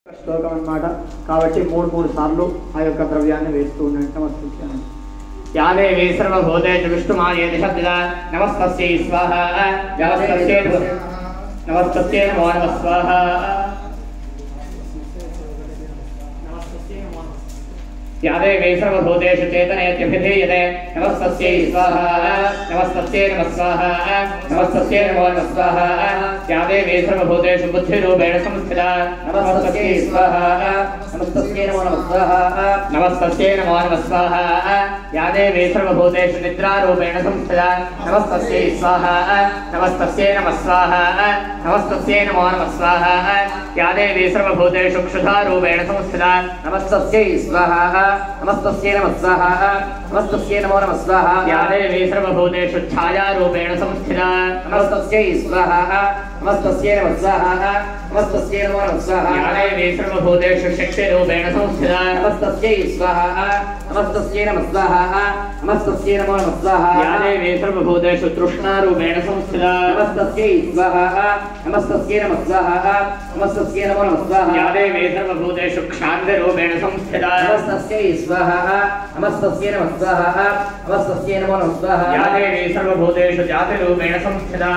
శ్లోకం అన్నమాట. కాబట్టి మూడు సార్లు ఆ యొక్క ద్రవ్యాన్ని వేస్తూ ఉండండి. నమస్కృత్యాన్ని యాదేవి సర్వభూతేషు విష్ణుమాయేతి శబ్దదా నమస్తస్యై స్వాహా నమస్తస్యై నమో నమః స్వాహా యాదేవి సర్వభూతేషు చేతనేత్యభిధీయతే నమస్తస్యై స్వాహా నమస్తస్యై నమః స్వాహా నమస్తస్యై నమో నమః స్వాహా యాదేవి సర్వభూతేషు బుద్ధిరూపేణ సంస్థితా నమస్తస్యై స్వాహా నమస్తస్యై నమో నమః స్వాహా నమస్తస్యై నమో నమః స్వాహా యాదేవి సర్వభూతేషు నిద్రారూపేణ సంస్థితా నమస్తస్యై స్వాహా నమస్తస్యై నమః స్వాహా నమస్తస్యై నమో నమః స్వాహా యాదేవి సర్వభూతేషు క్షుధారూపేణ సంస్థితా నమస్తస్యై స్వాహా నమస్తస్యై నమః స్వాహా నమస్తస్యై నమో నమః స్వాహా యాదేవి సర్వభూతేషు ఛాయారూపేణ సంస్థితా నమస్తస్యై స్వాహా నమస్తస్యై నమః స్వాహా నమస్తస్యై నమో నమః స్వాహా యాదేవి సర్వభూతేషు శక్తిరూపేణ సంస్థితా నమస్తస్యై స్వాహా నమస్తస్యై నమః స్వాహా నమస్తస్యై నమో నమః స్వాహా యాదేవి సర్వభూతేషు తృష్ణారూపేణ సంస్థితా నమస్తస్యై స్వాహా నమస్తస్యై నమః స్వాహా నమస్తస్యై నమో నమః స్వాహా యాదేవి సర్వభూతేషు క్షాంతరూపేణ సంస్థితా నమస్తస్యై స్వాహా నమస్తస్యై నమః స్వాహా నమస్తస్యై నమో నమః స్వాహా యాదేవి సర్వభూతేషు జాతిరూపేణ సంస్థితా